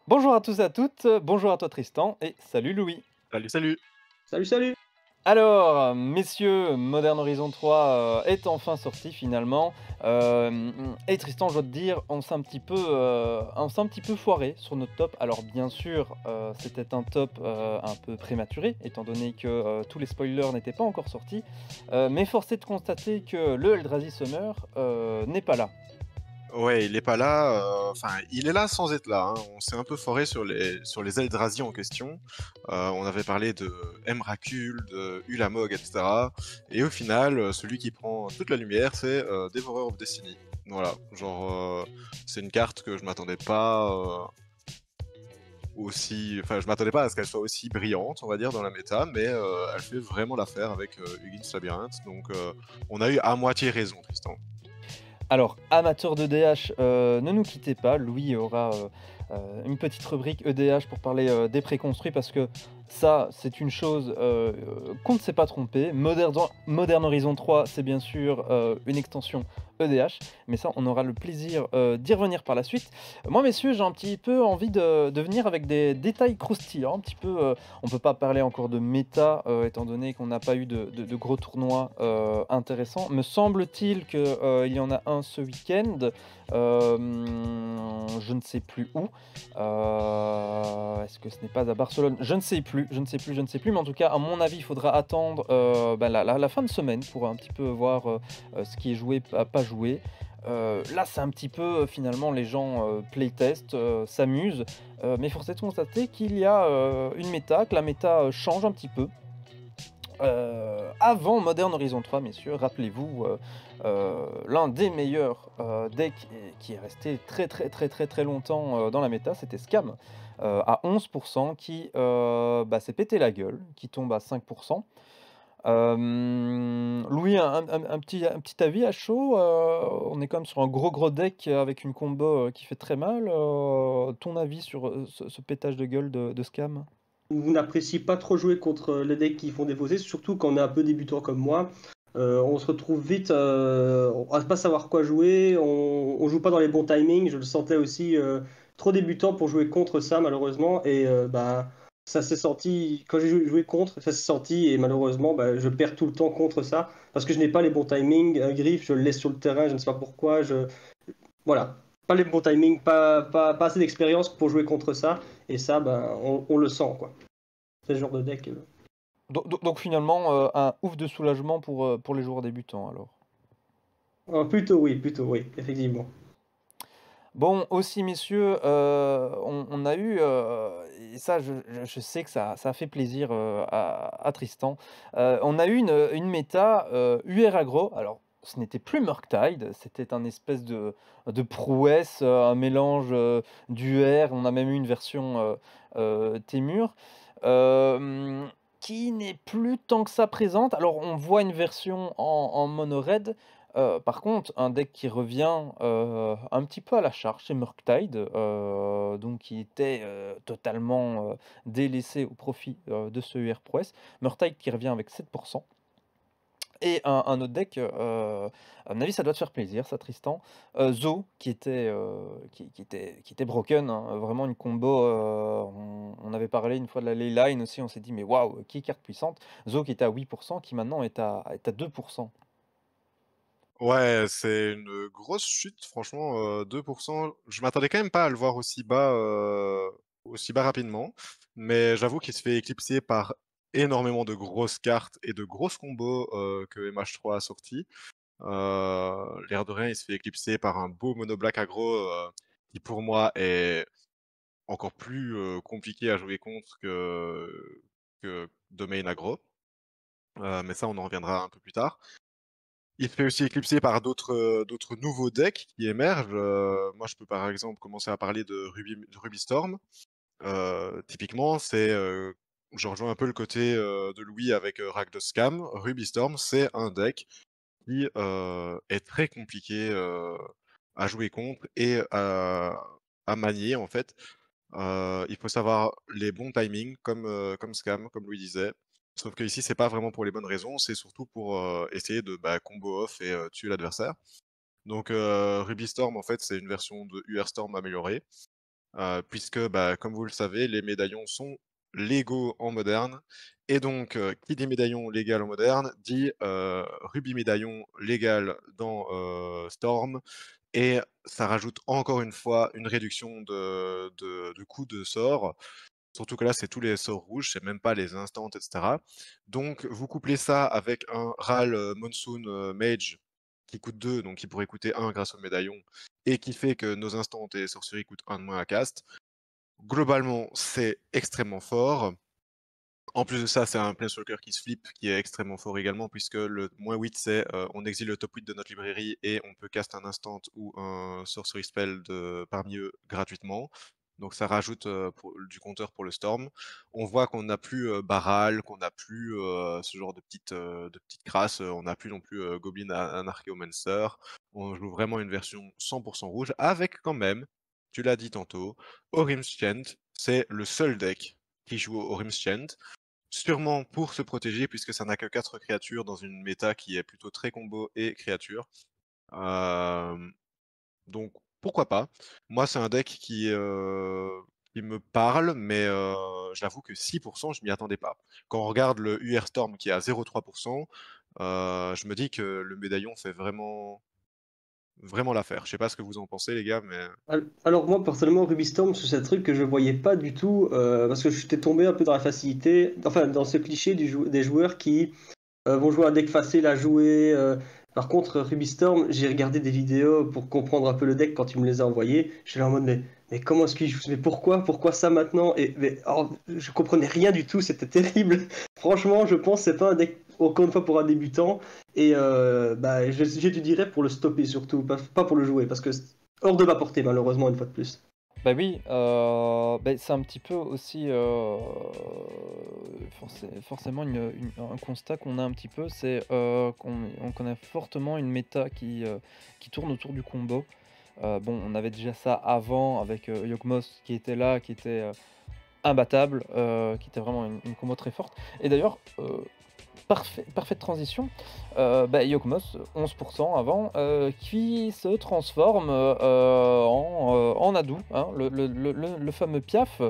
Bonjour à tous et à toutes, bonjour à toi Tristan et salut Louis. Salut, salut. Salut, salut! Alors, messieurs, Modern Horizon 3 est enfin sorti finalement, et Tristan, je dois te dire, on s'est un petit peu foiré sur notre top. Alors bien sûr, c'était un top, un peu prématuré étant donné que, tous les spoilers n'étaient pas encore sortis, mais force est de constater que le Eldrazi Summer, n'est pas là. Ouais, il est pas là, enfin, il est là sans être là, hein. On s'est un peu foiré sur les Eldrazi en question. On avait parlé de Emrakul, de Ulamog, et cetera, et au final, celui qui prend toute la lumière, c'est, Devourer of Destiny. Voilà, genre, c'est une carte que je m'attendais pas, aussi enfin, je m'attendais pas à ce qu'elle soit aussi brillante, on va dire, dans la méta, mais, elle fait vraiment l'affaire avec, Hugin's Labyrinthe, donc, on a eu à moitié raison, Tristan. Alors, amateurs d'EDH, ne nous quittez pas. Louis aura, une petite rubrique EDH pour parler, des préconstruits parce que ça, c'est une chose, qu'on ne s'est pas trompé. Modern Horizon 3, c'est bien sûr, une extension EDH, mais ça, on aura le plaisir, d'y revenir par la suite. Moi, messieurs, j'ai un petit peu envie de venir avec des détails croustillants, un petit peu, on peut pas parler encore de méta, étant donné qu'on n'a pas eu de gros tournois, intéressants. Me semble-t-il que, il y en a un ce week-end, je ne sais plus où. Est-ce que ce n'est pas à Barcelone? Je ne sais plus, je ne sais plus, je ne sais plus, mais en tout cas, à mon avis, il faudra attendre, bah, la fin de semaine pour un petit peu voir, ce qui est joué, pas joué. Là, c'est un petit peu, finalement, les gens, playtest, s'amusent, mais force est de constater qu'il y a, une méta, que la méta, change un petit peu. Avant Modern Horizon 3, messieurs, rappelez-vous, l'un des meilleurs, decks et qui est resté très, très, très, très, très longtemps, dans la méta, c'était Scam, à 11 qui, bah, s'est pété la gueule, qui tombe à 5. Louis, un petit avis à chaud? On est quand même sur un gros, gros deck avec une combo, qui fait très mal, ton avis sur, ce pétage de gueule de Scam? Vous n'appréciez pas trop jouer contre les decks qui font défausser, surtout quand on est un peu débutant comme moi. On se retrouve vite à ne pas savoir quoi jouer, on joue pas dans les bons timings. Je le sentais aussi trop débutant pour jouer contre ça, malheureusement. Et bah, ça s'est senti, quand j'ai joué contre, ça s'est senti. Et malheureusement, bah, je perds tout le temps contre ça parce que je n'ai pas les bons timings. Un griffe, je le laisse sur le terrain, je ne sais pas pourquoi. Voilà, pas les bons timings, pas assez d'expérience pour jouer contre ça. Et ça, ben, on le sent, quoi. C'est ce genre de deck. Donc finalement, un ouf de soulagement pour les joueurs débutants alors. Plutôt oui, effectivement. Bon aussi messieurs, on a eu, et ça je sais que ça a fait plaisir, à Tristan. On a eu une méta, UR aggro. Alors ce n'était plus Murktide, c'était un espèce de prouesse, un mélange, d'UR. On a même eu une version, Témur, qui n'est plus tant que ça présente. Alors on voit une version en mono red. Par contre, un deck qui revient, un petit peu à la charge, c'est Murktide, donc qui était, totalement, délaissé au profit, de ce UR Prouesse. Murktide qui revient avec 7 et un autre deck, à mon avis, ça doit te faire plaisir ça Tristan, Zo qui était, qui était broken, hein, vraiment une combo, on avait parlé une fois de la leyline aussi, on s'est dit: «Mais waouh, quelle carte puissante!» Zo qui était à 8 qui maintenant est à 2. Ouais, c'est une grosse chute, franchement, 2. Je m'attendais quand même pas à le voir aussi bas rapidement, mais j'avoue qu'il se fait éclipser par énormément de grosses cartes et de grosses combos, que MH3 a sorti. L'air de rien, il se fait éclipser par un beau mono black aggro, qui pour moi est encore plus, compliqué à jouer contre que Domain aggro. Mais ça, on en reviendra un peu plus tard. Il se fait aussi éclipser par d'autres nouveaux decks qui émergent. Moi, je peux par exemple commencer à parler de Ruby Storm. Typiquement, je rejoins un peu le côté, de Louis avec, Rakdos Scam. Ruby Storm, c'est un deck qui, est très compliqué, à jouer contre et à manier en fait. Il faut savoir les bons timings comme Scam, comme Louis disait. Sauf que ici c'est pas vraiment pour les bonnes raisons, c'est surtout pour, essayer de, bah, combo off et tuer l'adversaire. Donc Ruby Storm, en fait, c'est une version de UR Storm améliorée. puisque, bah, comme vous le savez, les médaillons sont légaux en moderne et donc qui dit médaillon légal en moderne dit, rubis médaillon légal dans, Storm et ça rajoute encore une fois une réduction de coût de sort. Surtout que là, c'est tous les sorts rouges, c'est même pas les instants et cetera. Donc vous couplez ça avec un Ral, Monsoon, Mage qui coûte 2, donc qui pourrait coûter 1 grâce au médaillon et qui fait que nos instants et sorceries coûtent 1 de moins à cast. Globalement, c'est extrêmement fort. En plus de ça, c'est un Planeswalker qui se flippe, qui est extrêmement fort également, puisque le -8, c'est on exile le top 8 de notre librairie et on peut cast un instant ou un sorcery spell parmi eux gratuitement. Donc ça rajoute du compteur pour le Storm. On voit qu'on n'a plus Baral, qu'on n'a plus ce genre de petites crasses, on n'a plus non plus Goblin Anarchomancer. On joue vraiment une version 100% rouge, avec quand même, tu l'as dit tantôt, Orim's Chant, c'est le seul deck qui joue au Orim's Chant. Sûrement pour se protéger, puisque ça n'a que 4 créatures dans une méta qui est plutôt très combo et créatures. Donc pourquoi pas? Moi, c'est un deck qui me parle, mais j'avoue que 6%, je m'y attendais pas. Quand on regarde le UR Storm qui est à 0,3%, je me dis que le médaillon fait vraiment l'affaire. Je sais pas ce que vous en pensez, les gars, mais Alors moi personnellement Ruby Storm c'est un truc que je voyais pas du tout parce que j'étais tombé un peu dans la facilité, enfin dans ce cliché des joueurs qui vont jouer un deck facile à jouer. Par contre Ruby Storm, j'ai regardé des vidéos pour comprendre un peu le deck quand il me les a envoyés. J'étais là en mode mais comment est-ce qu'il joue? Mais pourquoi ça maintenant? Je comprenais rien du tout, c'était terrible. Franchement, je pense que c'est pas un deck encore une fois pour un débutant et bah, j'étudierais pour le stopper surtout, pas pour le jouer parce que c'est hors de ma portée malheureusement une fois de plus. Bah oui, c'est un petit peu aussi, forcément un constat qu'on a un petit peu, c'est, qu'on connaît fortement une méta qui tourne autour du combo. Bon, on avait déjà ça avant avec, Yawgmoth qui était là, qui était, imbattable, qui était vraiment une combo très forte et d'ailleurs, parfaite transition, Yawgmoth, 11 avant, qui se transforme, en Adu, hein, le fameux Piaf.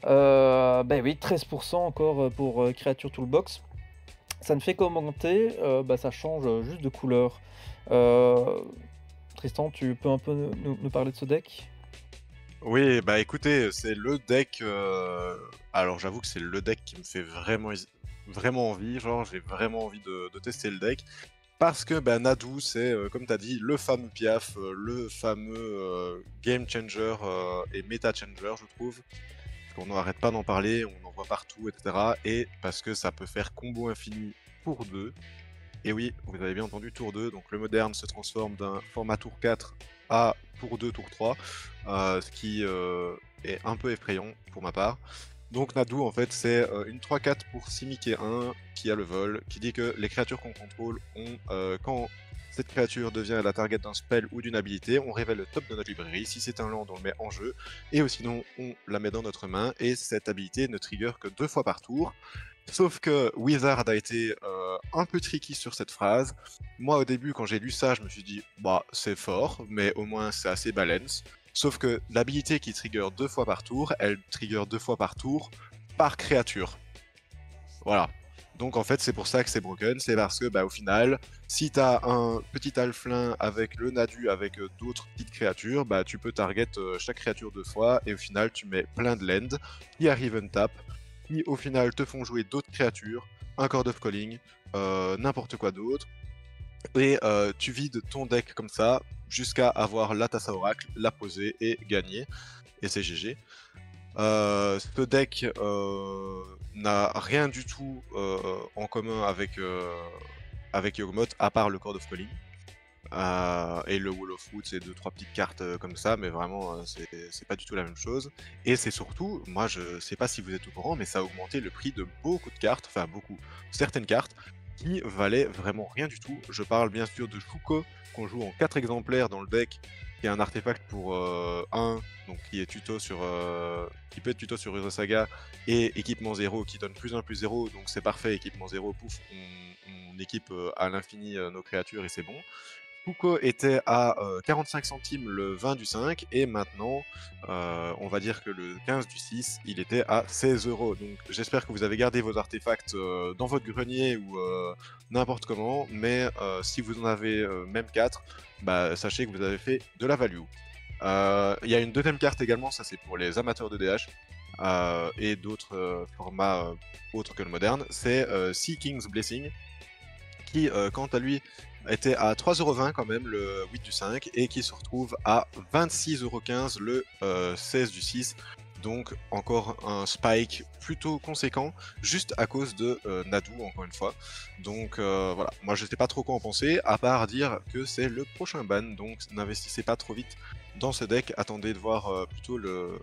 Oui, 13 encore, pour, Creature Toolbox. Ça ne fait qu'augmenter, ça change, juste de couleur. Heu, Tristan, tu peux un peu nous parler de ce deck? oui, bah écoutez, c'est le deck. Alors j'avoue que c'est le deck qui me fait vraiment envie. Genre, j'ai vraiment envie de tester le deck. Parce que bah, Nadu, c'est, comme tu as dit, le fameux Piaf, le fameux game changer et meta changer, je trouve. Parce qu'on n'arrête pas d'en parler, on en voit partout, etc. Et parce que ça peut faire combo infini pour 2. Et oui, vous avez bien entendu, tour 2. Donc le moderne se transforme d'un format tour 4 à tour 2, tour 3. Ce qui est un peu effrayant pour ma part. Donc Nadu, en fait, c'est une 3-4 pour Simic et 1 qui a le vol, qui dit que les créatures qu'on contrôle ont, quand cette créature devient la target d'un spell ou d'une habilité, on révèle le top de notre librairie. Si c'est un land, on le met en jeu. Et sinon, on la met dans notre main. Et cette habilité ne trigger que 2 fois par tour. Sauf que Wizard a été un peu tricky sur cette phrase. Moi, au début, quand j'ai lu ça, je me suis dit, bah, c'est fort, mais au moins c'est assez balance. Sauf que l'habilité qui trigger 2 fois par tour, elle trigger 2 fois par tour par créature. Voilà. Donc en fait, c'est pour ça que c'est broken, c'est parce que, bah, au final, si t'as un petit alflin avec le Nadu, avec d'autres petites créatures, bah, tu peux target chaque créature 2 fois, et au final, tu mets plein de land qui arrivent on tap, qui au final te font jouer d'autres créatures, un Chord of Calling, n'importe quoi d'autre, et tu vides ton deck comme ça jusqu'à avoir la Tassa Oracle, la poser et gagner, et c'est GG. Ce deck n'a rien du tout en commun avec Yawgmoth, à part le Chord of Calling. Et le Wall of Roots et 2-3 petites cartes comme ça, mais vraiment c'est pas du tout la même chose. Et c'est surtout, moi je sais pas si vous êtes au courant, mais ça a augmenté le prix de beaucoup de cartes, enfin beaucoup, certaines cartes qui valaient vraiment rien du tout. Je parle bien sûr de Shuko, qu'on joue en 4 exemplaires dans le deck, qui est un artefact pour 1, donc qui est tuto sur qui peut être tuto sur Saga, et équipement 0 qui donne plus 1 plus 0, donc c'est parfait, équipement 0, pouf, on équipe à l'infini nos créatures et c'est bon. Puko était à 45 centimes le 20 du 5 et maintenant, on va dire que le 15 du 6, il était à 16 euros. Donc j'espère que vous avez gardé vos artefacts dans votre grenier ou n'importe comment, mais si vous en avez même 4, bah, sachez que vous avez fait de la value. Il y a une deuxième carte également, ça c'est pour les amateurs de DH et d'autres formats autres que le moderne, c'est Sea King's Blessing, qui, quant à lui, était à 3,20€ quand même le 8 du 5 et qui se retrouve à 26,15€ le 16 du 6. Donc encore un spike plutôt conséquent, juste à cause de Nadu, encore une fois. Donc voilà, moi je sais pas trop quoi en penser, à part dire que c'est le prochain ban, donc n'investissez pas trop vite dans ce deck, attendez de voir plutôt le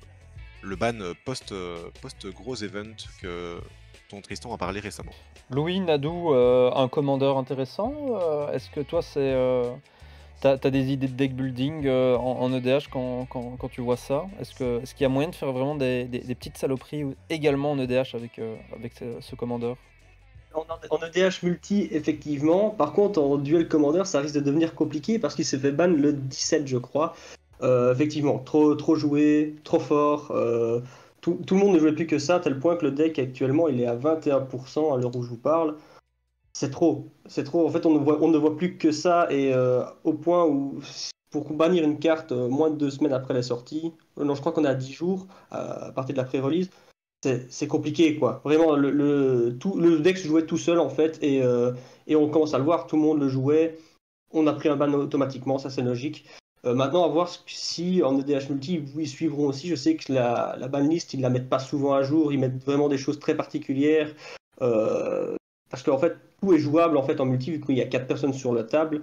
ban post-gros event dont Tristan a parlé récemment. Louis, Nadou, un commandeur intéressant. Est-ce que toi, t'as des idées de deck building en EDH quand tu vois ça? Est-ce qu'il y a moyen de faire vraiment des petites saloperies également en EDH avec ce commandeur? En EDH multi, effectivement. Par contre, en duel commander, ça risque de devenir compliqué parce qu'il s'est fait ban le 17, je crois. Effectivement, trop joué, trop fort. Tout le monde ne jouait plus que ça, à tel point que le deck actuellement il est à 21% à l'heure où je vous parle. C'est trop, c'est trop. En fait, on ne voit plus que ça et au point où pour bannir une carte moins de 2 semaines après la sortie, non, je crois qu'on est à 10 jours à partir de la pré-release, c'est compliqué quoi. Vraiment, le deck se jouait tout seul en fait et on commence à le voir, tout le monde le jouait. On a pris un ban automatiquement, ça c'est logique. Maintenant, à voir si en EDH multi, ils suivront aussi. Je sais que la banlist, ils la mettent pas souvent à jour, ils mettent vraiment des choses très particulières. Euh, Parce qu'en fait, tout est jouable en fait en multi, vu qu'il y a 4 personnes sur la table.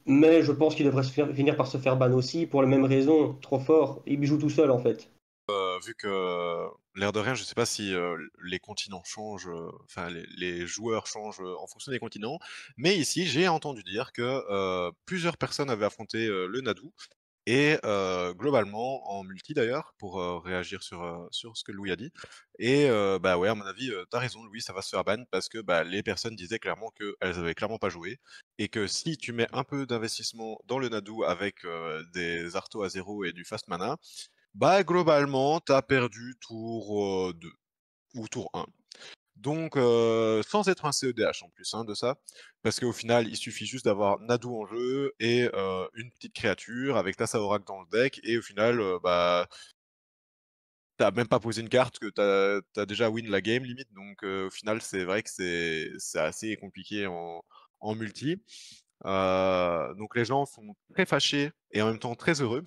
Mais je pense qu'il devrait finir par se faire ban aussi, pour la même raison, trop fort. Il joue tout seul en fait. Vu que, l'air de rien, je sais pas si les continents changent, enfin les joueurs changent en fonction des continents, mais ici j'ai entendu dire que plusieurs personnes avaient affronté le Nadu et globalement en multi d'ailleurs pour réagir sur ce que Louis a dit. Et bah ouais, à mon avis, t'as raison Louis, ça va se faire ban parce que bah, les personnes disaient clairement qu'elles avaient clairement pas joué et que si tu mets un peu d'investissement dans le Nadu avec des artos à 0 et du fast mana, bah, globalement, tu as perdu tour 2 ou tour 1. Donc, sans être un CEDH en plus hein, de ça, parce qu'au final, il suffit juste d'avoir Nadu en jeu et une petite créature avec ta Saorak dans le deck, et au final, bah, t'as même pas posé une carte que t'as déjà win la game limite, donc au final, c'est vrai que c'est assez compliqué en multi. Donc les gens sont très fâchés et en même temps très heureux.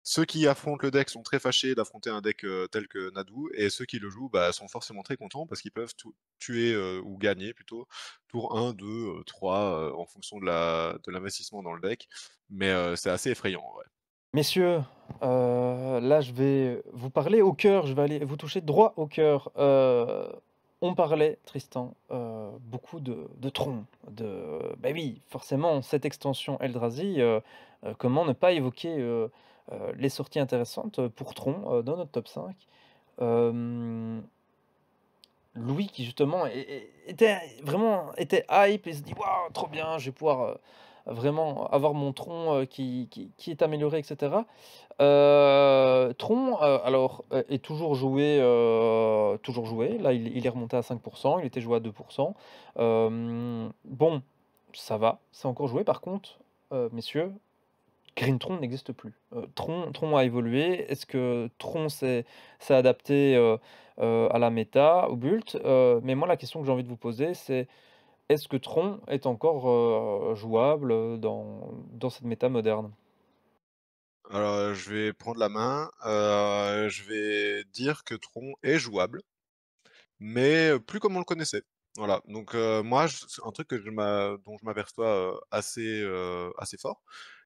Ceux qui affrontent le deck sont très fâchés d'affronter un deck tel que Nadu, et ceux qui le jouent bah, sont forcément très contents parce qu'ils peuvent tuer ou gagner plutôt tour 1, 2, 3 en fonction de l'investissement dans le deck. Mais c'est assez effrayant en vrai. Messieurs, là, je vais vous parler au cœur, je vais aller vous toucher droit au cœur. On parlait, Tristan, beaucoup de Tron, bah oui, forcément, cette extension Eldrazi, comment ne pas évoquer, les sorties intéressantes pour Tron, dans notre top 5. Hem, Louis qui justement était hype et se dit: «Waouh, trop bien, je vais pouvoir, vraiment avoir mon Tron, qui est amélioré» et cetera. Tron, alors, est toujours joué. Là, il est remonté à 5, il était joué à 2. Bon, ça va, c'est encore joué. Par contre, messieurs, Green Tron n'existe plus. Tron a évolué. Est-ce que Tron s'est adapté, à la méta, au Bult? Mais moi, la question que j'ai envie de vous poser, c'est: est-ce que Tron est encore, jouable, dans cette méta moderne? Alors je vais prendre la main, je vais dire que Tron est jouable, mais plus comme on le connaissait. Voilà, donc moi, c'est un truc dont je m'aperçois assez fort,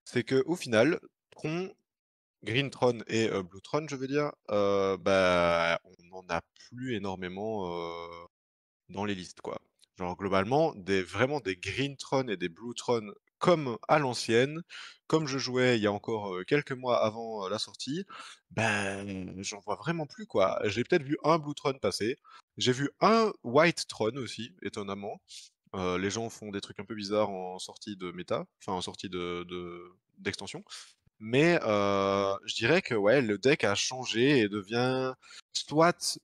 c'est qu'au final, Tron Green Tron et Blue Tron, je veux dire, bah, on n'en a plus énormément, dans les listes, quoi. Genre globalement, vraiment des Green Tron et des Blue Tron comme à l'ancienne, comme je jouais il y a encore, quelques mois avant, la sortie, ben, j'en vois vraiment plus, quoi. J'ai peut-être vu un Blue Tron passer, j'ai vu un White Tron aussi, étonnamment, Les gens font des trucs un peu bizarres en sortie de méta, enfin en sortie d'extension. Mais je dirais que ouais, le deck a changé et devient soit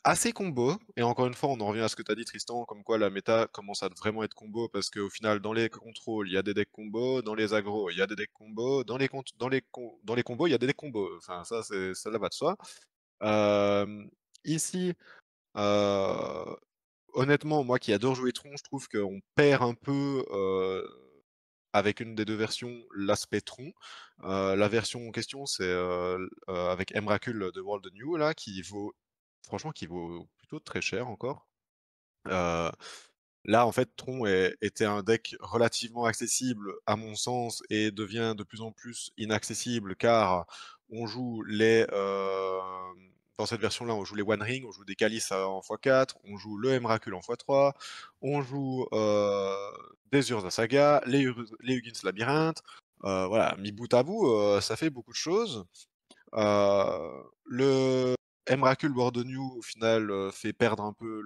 assez combo, et encore une fois, on en revient à ce que tu as dit, Tristan, comme quoi la méta commence à vraiment être combo, parce qu'au final, dans les contrôles, il y a des decks combos, dans les agros, il y a des decks combos, dans les combos, il y a des decks combos. Enfin, ça va de soi. Euh, Ici, euh, honnêtement, moi qui adore jouer Tron, je trouve qu'on perd un peu avec une des deux versions l'aspect Tron. La version en question, c'est avec Emrakul de World New, là, franchement, qui vaut plutôt très cher encore. Euh, Là, en fait, Tron était un deck relativement accessible, à mon sens, et devient de plus en plus inaccessible, car on joue dans cette version-là, on joue les One Ring, on joue des Calices en x4, on joue le Emrakul en x3, on joue des Urza Saga, les Huggins Labyrinthe. Voilà, mis bout à bout, ça fait beaucoup de choses. Le Emrakul World New, au final, fait perdre un peu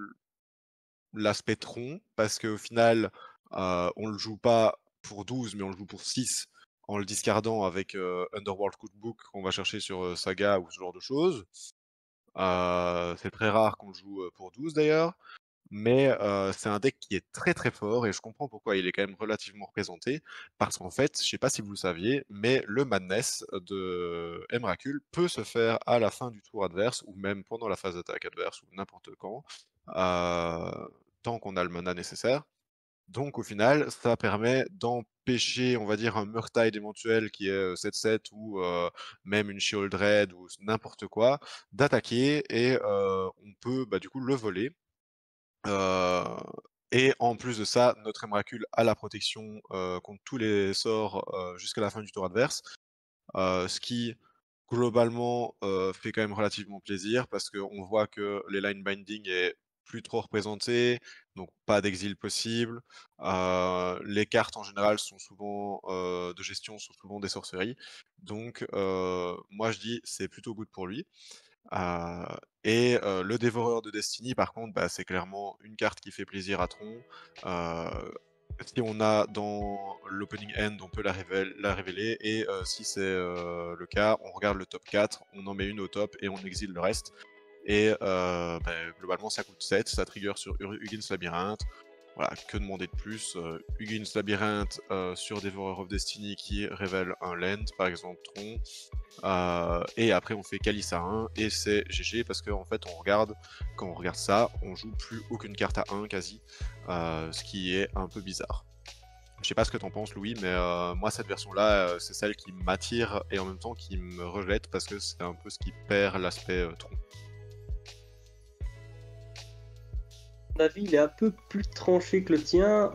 l'aspect Tron, parce qu'au final, on le joue pas pour 12, mais on le joue pour 6, en le discardant avec Underworld Cookbook qu'on va chercher sur Saga ou ce genre de choses. C'est très rare qu'on le joue pour 12 d'ailleurs, mais c'est un deck qui est très très fort, et je comprends pourquoi il est quand même relativement représenté, parce qu'en fait, je sais pas si vous le saviez, mais le Madness de Emrakul peut se faire à la fin du tour adverse, ou même pendant la phase d'attaque adverse, ou n'importe quand, tant qu'on a le mana nécessaire. Donc au final, ça permet d'empêcher, on va dire, un Murktide éventuel qui est 7-7, ou même une Sheoldred ou n'importe quoi, d'attaquer, et on peut du coup le voler. Euh, et en plus de ça, notre Emrakul a la protection contre tous les sorts jusqu'à la fin du tour adverse, ce qui globalement fait quand même relativement plaisir, parce qu'on voit que les line binding est plus trop représenté, donc pas d'exil possible. Les cartes en général sont souvent de gestion, sont souvent des sorceries, donc moi je dis c'est plutôt good pour lui. Le Dévoreur de Destiny, par contre, c'est clairement une carte qui fait plaisir à Tron. Si on a dans l'opening end, on peut la révéler, et si c'est le cas, on regarde le top 4, on en met une au top et on exile le reste. Et globalement, ça coûte 7, ça trigger sur Hugin's Labyrinthe. Voilà, que demander de plus? Hugin's Labyrinthe sur Devourer of Destiny qui révèle un land, par exemple Tron. Et après on fait Calice à 1 et c'est GG, parce que en fait quand on regarde ça, on joue plus aucune carte à 1 quasi, ce qui est un peu bizarre. Je sais pas ce que t'en penses, Louis, mais moi cette version-là, c'est celle qui m'attire et en même temps qui me rejette, parce que c'est un peu ce qui perd l'aspect Tron. Mon avis, il est un peu plus tranché que le tien.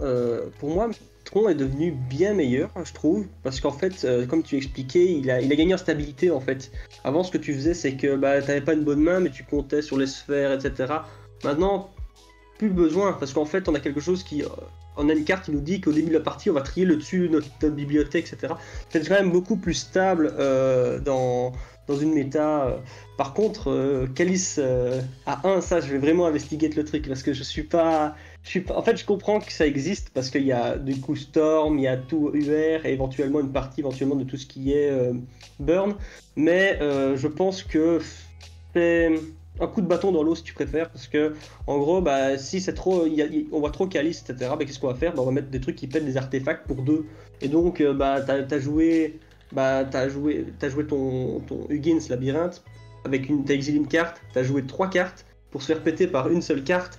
Pour moi, Tron est devenu bien meilleur, je trouve, parce qu'en fait, comme tu expliquais, il a gagné en stabilité en fait. Avant, ce que tu faisais, c'est que t'avais pas une bonne main, mais tu comptais sur les sphères, etc. Maintenant, plus besoin, parce qu'en fait, on a quelque chose qui. On a une carte qui nous dit qu'au début de la partie, on va trier le dessus de notre bibliothèque, etc. C'est quand même beaucoup plus stable dans une méta. Par contre, Calice à 1, ça, je vais vraiment investiguer le truc, parce que je suis pas. En fait, je comprends que ça existe, parce qu'il y a du coup Storm, il y a tout UR, et éventuellement une partie éventuellement de tout ce qui est Burn. Mais je pense que c'est un coup de bâton dans l'eau si tu préfères, parce que en gros, si c'est trop, on voit trop Calice, etc. Qu'est-ce qu'on va faire? On va mettre des trucs qui pètent des artefacts pour 2. Et donc, t'as joué, t'as joué ton Huggins Labyrinthe avec t'as exilé une carte, t'as joué 3 cartes pour se faire péter par une seule carte.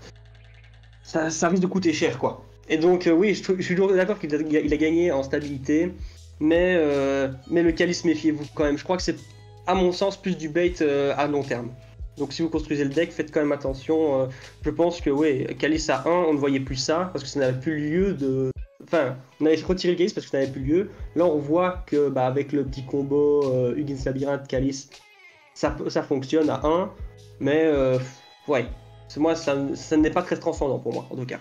Ça risque de coûter cher, quoi. Et donc, oui, je suis d'accord qu'il a gagné en stabilité, mais le Calice, méfiez-vous quand même. Je crois que c'est, à mon sens, plus du bait à long terme. Donc si vous construisez le deck, faites quand même attention. Je pense que oui, Calice à 1, on ne voyait plus ça, parce que ça n'avait plus lieu de... Enfin, on avait retiré le Calice parce que ça n'avait plus lieu. Là, on voit que avec le petit combo Huggins Labyrinthe, Calice, ça fonctionne à 1. Mais ouais, moi, ça n'est pas très transcendant pour moi, en tout cas.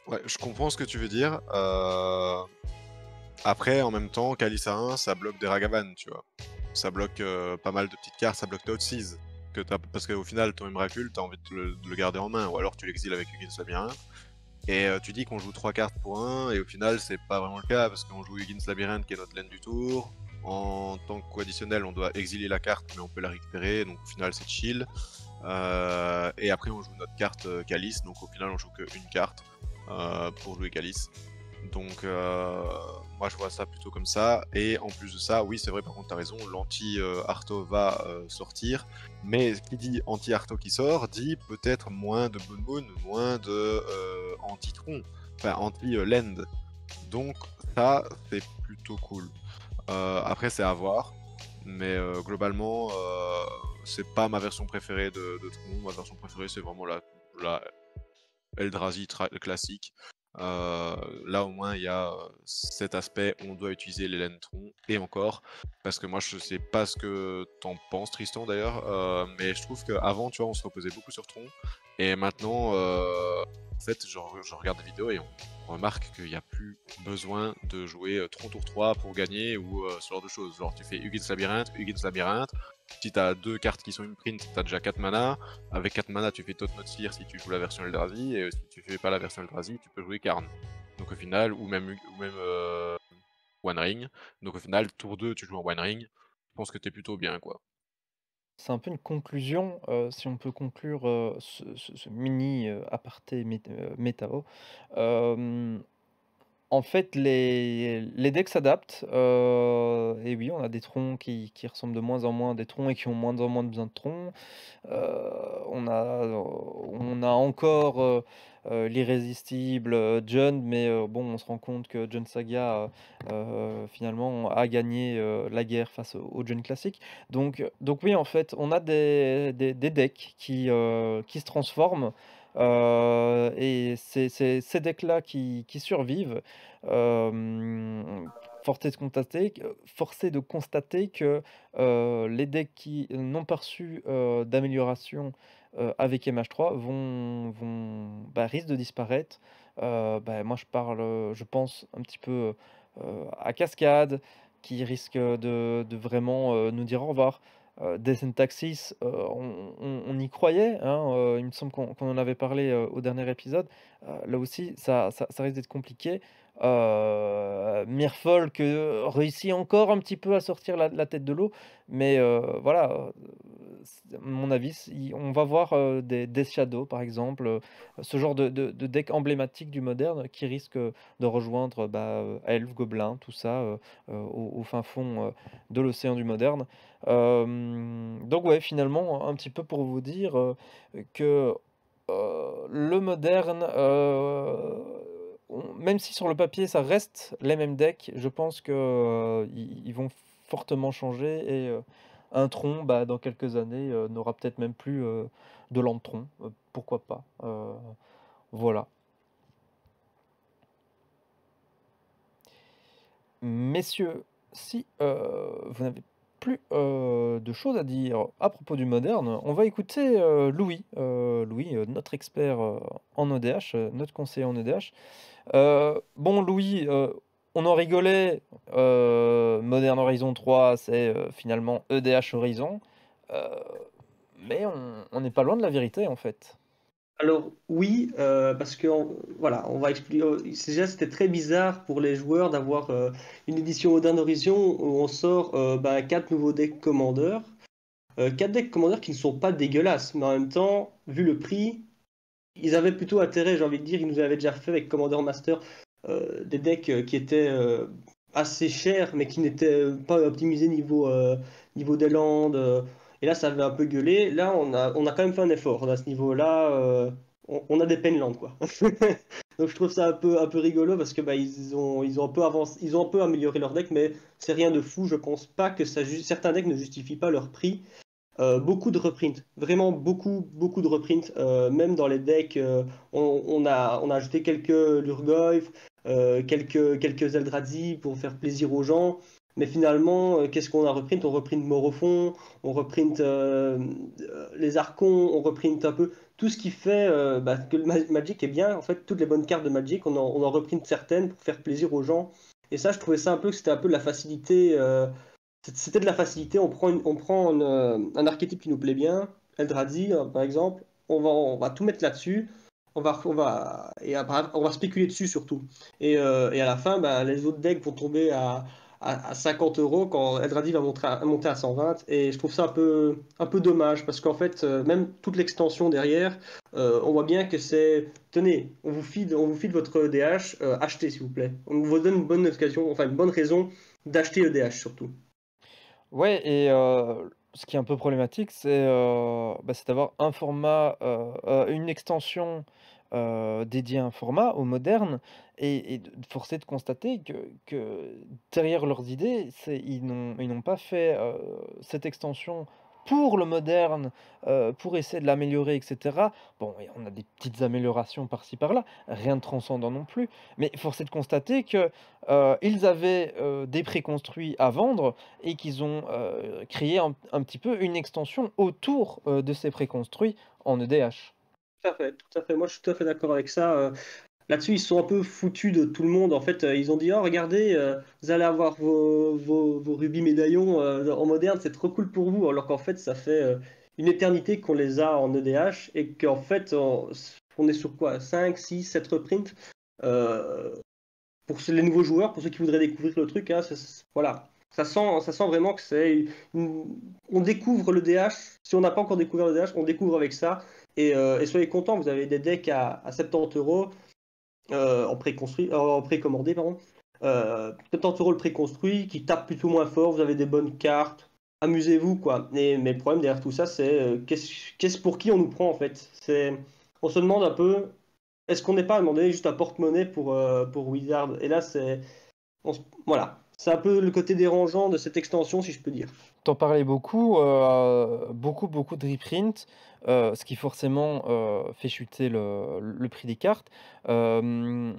Ouais, je comprends ce que tu veux dire. Après, en même temps, Calice à 1, ça bloque des Ragavan, tu vois. Ça bloque pas mal de petites cartes, ça bloque Thoughtseize. Parce qu'au final, ton Emrakul, t'as envie de le garder en main, ou alors tu l'exiles avec Hugin's Labyrinthe. Et tu dis qu'on joue 3 cartes pour 1, et au final, c'est pas vraiment le cas, parce qu'on joue Hugin's Labyrinthe qui est notre laine du tour. En tant qu'additionnel, on doit exilier la carte, mais on peut la récupérer, donc au final, c'est chill. Et après, on joue notre carte Calice, donc au final, on joue qu'une carte pour jouer Calice. Donc, moi je vois ça plutôt comme ça. Et en plus de ça, oui, c'est vrai, par contre, t'as raison, l'anti-Arto va sortir. Mais qui dit anti-Arto qui sort, dit peut-être moins de Moon Moon, moins de anti-Tron, enfin anti-Lend. Donc, ça, c'est plutôt cool. Après, c'est à voir. Mais globalement, c'est pas ma version préférée de Tron. Ma version préférée, c'est vraiment la Eldrazi classique. Là au moins il y a cet aspect, on doit utiliser les laines Tron, et encore, parce que moi je sais pas ce que t'en penses Tristan d'ailleurs, mais je trouve qu'avant tu vois on se reposait beaucoup sur Tron, et maintenant en fait je regarde des vidéos et on remarque qu'il n'y a plus besoin de jouer Tron tour 3 pour gagner ou ce genre de choses. Genre tu fais Hugin's Labyrinthe, si t'as 2 cartes qui sont imprint, t'as déjà 4 mana. Avec 4 mana, tu fais Tot-Not Seer si tu joues la version Eldrazi, et si tu fais pas la version Eldrazi, tu peux jouer Karn. Donc au final, ou même One Ring. Donc au final, tour 2, tu joues en One Ring. Je pense que t'es plutôt bien, quoi. C'est un peu une conclusion, si on peut conclure, ce mini, aparté métao. En fait, les decks s'adaptent, et oui, on a des troncs qui ressemblent de moins en moins à des troncs et qui ont moins en moins besoin de troncs. Heu, on a encore, l'irrésistible, Jund, mais bon, on se rend compte que Jund Saga, finalement, a gagné, la guerre face au Jund classique. Donc oui, en fait, on a des decks qui se transforment, et c'est ces decks-là qui survivent. Hem, force est de constater que les decks qui n'ont pas reçu, d'amélioration, avec MH3 risquent de disparaître. Moi je pense un petit peu, à Cascade, qui risque, de vraiment, nous dire au revoir. Death and Taxis, on y croyait, hein, il me semble qu'on en avait parlé, au dernier épisode. Là aussi, ça risque d'être compliqué. Mirfolk, réussit encore un petit peu à sortir la tête de l'eau, mais voilà, à mon avis, si on va voir, des Death Shadow par exemple, ce genre de deck emblématique du moderne qui risque, de rejoindre, elfes, gobelins, tout ça, au fin fond, de l'océan du moderne. Donc ouais, finalement, un petit peu pour vous dire, que, le moderne, même si sur le papier ça reste les mêmes decks, je pense que, ils vont fortement changer, et un tronc, dans quelques années, n'aura peut-être même plus, de land tronc, pourquoi pas? Voilà. Messieurs, si, vous n'avez plus, de choses à dire à propos du moderne, on va écouter, Louis, notre expert, en ODH, notre conseiller en ODH. Bon Louis, on en rigolait, Modern Horizon 3, c'est, finalement EDH Horizon, heu, mais on n'est pas loin de la vérité, en fait. Alors oui, parce que voilà, on va expliquer. Déjà, c'était très bizarre pour les joueurs d'avoir une édition Modern Horizon où on sort 4 nouveaux decks commandeurs. 4 decks commandeurs qui ne sont pas dégueulasses, mais en même temps, vu le prix, ils avaient plutôt intérêt, j'ai envie de dire, ils nous avaient déjà fait avec Commander Master des decks qui étaient assez chers, mais qui n'étaient pas optimisés niveau des landes. Et là, ça avait un peu gueulé. Là, on a quand même fait un effort à ce niveau-là. On a des penlands, quoi. Donc je trouve ça un peu rigolo parce que ils ont un peu avancé, ils ont un peu amélioré leur deck, mais c'est rien de fou. Je pense pas que certains decks ne justifient pas leur prix. Beaucoup de reprints, vraiment beaucoup de reprints, même dans les decks, on a ajouté quelques Lurgoyf, quelques Eldrazi pour faire plaisir aux gens, mais finalement, qu'est-ce qu'on a reprint? On reprint Morophon, on reprint les Archons, on reprint un peu tout ce qui fait que le Magic est bien, en fait, toutes les bonnes cartes de Magic, on en reprint certaines pour faire plaisir aux gens, et ça, je trouvais ça un peu que c'était un peu de la facilité. C'était de la facilité, on prend un archétype qui nous plaît bien, Eldrazi par exemple, on va tout mettre là-dessus, on va spéculer dessus surtout. Et à la fin, ben, les autres decks vont tomber à 50 euros quand Eldrazi va monter à 120. Et je trouve ça un peu dommage parce qu'en fait, même toute l'extension derrière, on voit bien que c'est, tenez, on vous file votre EDH, achetez s'il vous plaît. On vous donne une bonne occasion, enfin une bonne raison d'acheter EDH surtout. Ouais et ce qui est un peu problématique, c'est d'avoir un format, une extension, dédiée à un format, au moderne et de force est de constater que derrière leurs idées, ils n'ont pas fait, cette extension pour le moderne, pour essayer de l'améliorer et cetera. Bon et on a des petites améliorations par-ci par-là, rien de transcendant non plus, mais force est de constater que, ils avaient, des préconstruits à vendre et qu'ils ont, créé un petit peu une extension autour, de ces préconstruits en EDH. Tout à fait, tout à fait. Moi, je suis tout à fait d'accord avec ça. Là-dessus, ils sont un peu foutus de tout le monde. En fait, ils ont dit, oh, regardez, vous allez avoir vos rubis médaillons en moderne, c'est trop cool pour vous. Alors qu'en fait, ça fait une éternité qu'on les a en EDH et qu'en fait, on est sur quoi? 5, 6, 7 reprints. Euh, pour les nouveaux joueurs, pour ceux qui voudraient découvrir le truc, hein, voilà. Ça sent vraiment que on découvre le DH. Si on n'a pas encore découvert le DH, on découvre avec ça. Et soyez contents, vous avez des decks à 70 euros en précommandé, pardon. 70 euros le préconstruit, qui tape plutôt moins fort, vous avez des bonnes cartes. Amusez-vous, quoi. Mais le problème derrière tout ça, c'est qu'est-ce pour qui on nous prend, en fait. On se demande un peu, est-ce qu'on n'est pas à un moment donné juste un porte-monnaie pour Wizard? Et là, voilà. C'est un peu le côté dérangeant de cette extension, si je peux dire. T'en parlais beaucoup, beaucoup de reprint, ce qui forcément, fait chuter le prix des cartes. Moi,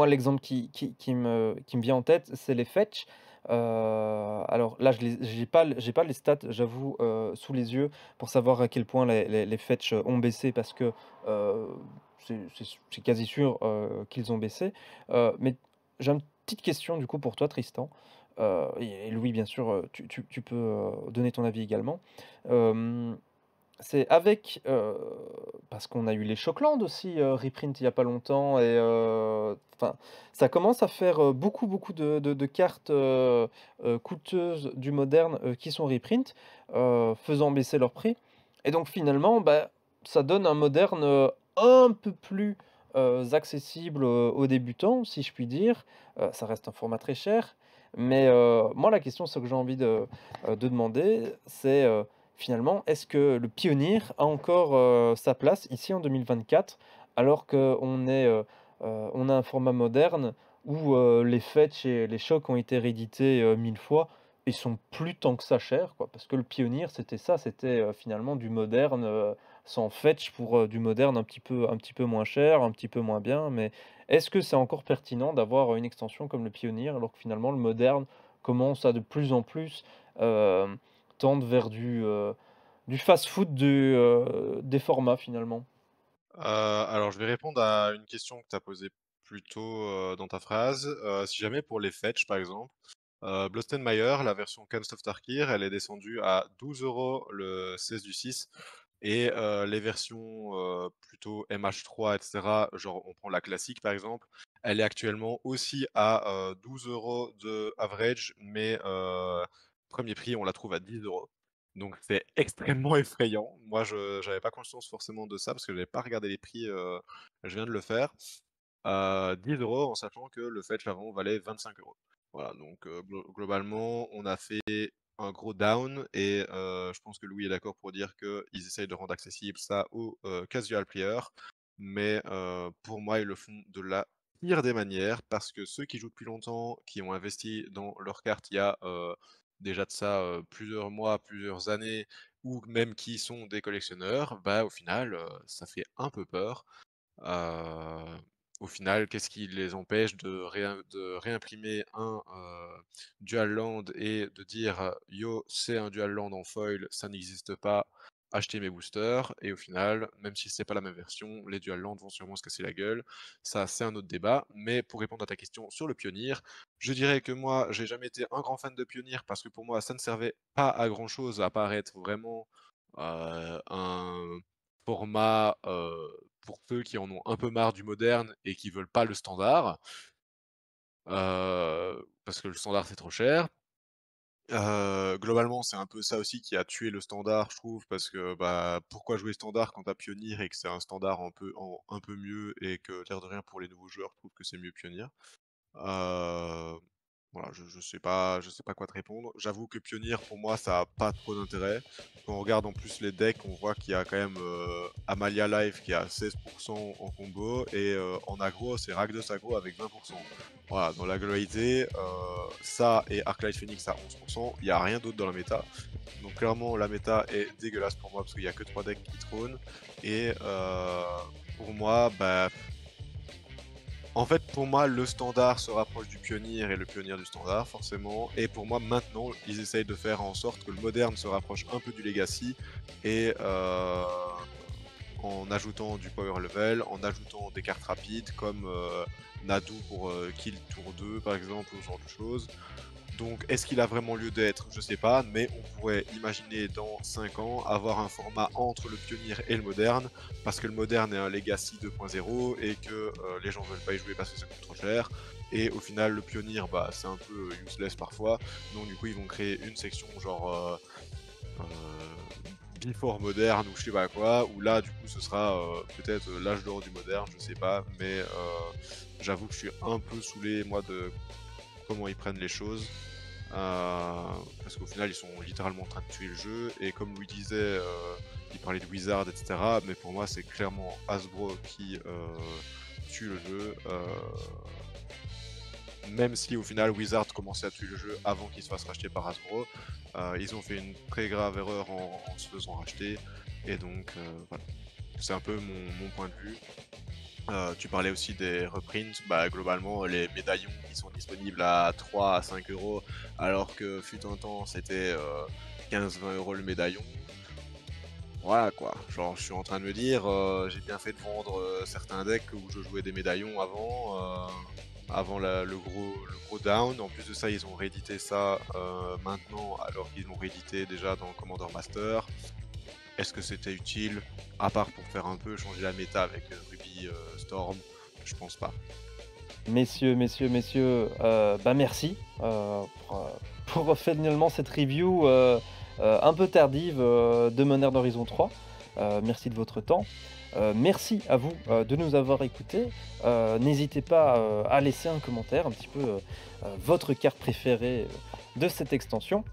l'exemple qui me vient en tête, c'est les fetch. Alors là, je les j'ai pas les stats, j'avoue, sous les yeux pour savoir à quel point les fetch ont baissé parce que, heu, c'est quasi sûr, qu'ils ont baissé. Mais j'ai une petite question du coup pour toi, Tristan, et Louis, bien sûr, tu peux, donner ton avis également. Hem c'est avec, parce qu'on a eu les Shockland aussi, reprint il y a pas longtemps et enfin, ça commence à faire, beaucoup de cartes, coûteuses du moderne, qui sont reprint, faisant baisser leur prix et donc finalement, bah, ça donne un moderne, un peu plus, accessible, aux débutants, si je puis dire. Ça reste un format très cher, mais moi la question, ce que j'ai envie de demander, c'est, finalement, est-ce que le Pionnier a encore, sa place ici en 2024 alors on a un format moderne où, les fetch et les chocs ont été réédités, 1000 fois et sont plus tant que ça chers, quoi? Parce que le Pionnier, c'était ça, c'était, finalement du moderne, sans fetch pour, du moderne un petit peu moins cher, un petit peu moins bien, mais est-ce que c'est encore pertinent d'avoir, une extension comme le Pionnier alors que finalement le moderne commence à de plus en plus, tendre vers du fast-food des formats finalement. Alors, je vais répondre à une question que tu as posée plus tôt dans ta phrase. Si jamais pour les fetch, par exemple, Blostenmeyer, la version Cast of Tarkir, elle est descendue à 12 euros le 16 du 6. Et les versions plutôt MH3, etc., genre on prend la classique par exemple, elle est actuellement aussi à 12 euros de average, mais premier prix, on la trouve à 10 euros. Donc c'est extrêmement effrayant. Moi, je n'avais pas conscience forcément de ça parce que je n'avais pas regardé les prix, je viens de le faire. 10 euros en sachant que le fetch avant valait 25 euros. Voilà, donc globalement, on a fait un gros down et je pense que Louis est d'accord pour dire qu'ils essayent de rendre accessible ça aux casual players. Mais pour moi, ils le font de la pire des manières parce que ceux qui jouent depuis longtemps, qui ont investi dans leur carte il y a déjà de ça plusieurs mois, plusieurs années, ou même qui sont des collectionneurs, bah au final, ça fait un peu peur. Heu, Au final, qu'est-ce qui les empêche de réimprimer un, dual land et de dire: «Yo, c'est un dual land en foil, ça n'existe pas, achetez mes boosters» et au final, même si c'est pas la même version, les dual land vont sûrement se casser la gueule. Ça, c'est un autre débat, mais pour répondre à ta question sur le Pionnier, je dirais que moi, j'ai jamais été un grand fan de Pionnier parce que pour moi, ça ne servait pas à grand chose à part être vraiment, un format, pour ceux qui en ont un peu marre du moderne et qui veulent pas le standard, parce que le standard c'est trop cher. Globalement, c'est un peu ça aussi qui a tué le standard, je trouve, parce que, bah, pourquoi jouer standard quand tu as Pionnier et que c'est un standard un peu mieux et que, l'air de rien, pour les nouveaux joueurs, je trouve que c'est mieux Pionnier. Heu, voilà, je sais pas quoi te répondre. J'avoue que Pionnier, pour moi, ça a pas trop d'intérêt. Quand on regarde en plus les decks, on voit qu'il y a quand même, Amalia Live qui a 16% en combo et en aggro, c'est Rakdos aggro avec 20%. Voilà, dans la globalité, ça et Arclight Phoenix à 11%, il y a rien d'autre dans la méta. Donc clairement, la méta est dégueulasse pour moi parce qu'il y a que 3 decks qui trônent et pour moi, bah, en fait, pour moi, le standard se rapproche du pionnier et le pionnier du standard, forcément. Et pour moi, maintenant, ils essayent de faire en sorte que le moderne se rapproche un peu du legacy et en ajoutant du power level, en ajoutant des cartes rapides comme Nadu pour kill tour 2 par exemple, ou ce genre de choses. Donc, est-ce qu'il a vraiment lieu d'être? Je sais pas, mais on pourrait imaginer dans 5 ans avoir un format entre le pionnier et le moderne, parce que le moderne est un legacy 2.0 et que les gens veulent pas y jouer parce que ça coûte trop cher. Et au final, le pionnier, bah, c'est un peu useless parfois. Donc, du coup, ils vont créer une section genre before moderne ou je sais pas quoi, où là, du coup, ce sera peut-être l'âge d'or du moderne, je sais pas, mais j'avoue que je suis un peu saoulé, moi, de comment ils prennent les choses. Parce qu'au final ils sont littéralement en train de tuer le jeu et comme Louis disait, il parlait de Wizard etc, mais pour moi c'est clairement Hasbro qui tue le jeu, même si au final Wizard commençait à tuer le jeu avant qu'il se fasse racheter par Hasbro. Ils ont fait une très grave erreur en se faisant racheter et donc voilà, c'est un peu mon point de vue. Tu parlais aussi des reprints, bah globalement les médaillons qui sont disponibles à 3 à 5 euros, alors que fut un temps c'était 15-20 euros le médaillon. Voilà quoi, genre je suis en train de me dire, j'ai bien fait de vendre certains decks où je jouais des médaillons avant le gros down. En plus de ça, ils ont réédité ça maintenant, alors qu'ils l'ont réédité déjà dans Commander Master. Est-ce que c'était utile, à part pour faire un peu changer la méta avec Ruby Storm? Je pense pas. Messieurs, bah merci pour finalement cette review un peu tardive de Modern Horizon 3. Merci de votre temps. Merci à vous de nous avoir écoutés. N'hésitez pas à laisser un commentaire, un petit peu votre carte préférée de cette extension.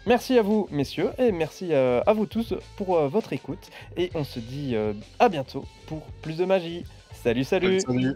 Merci à vous, messieurs, et merci à vous tous pour votre écoute. Et on se dit à bientôt pour plus de magie. Salut, salut! Salut.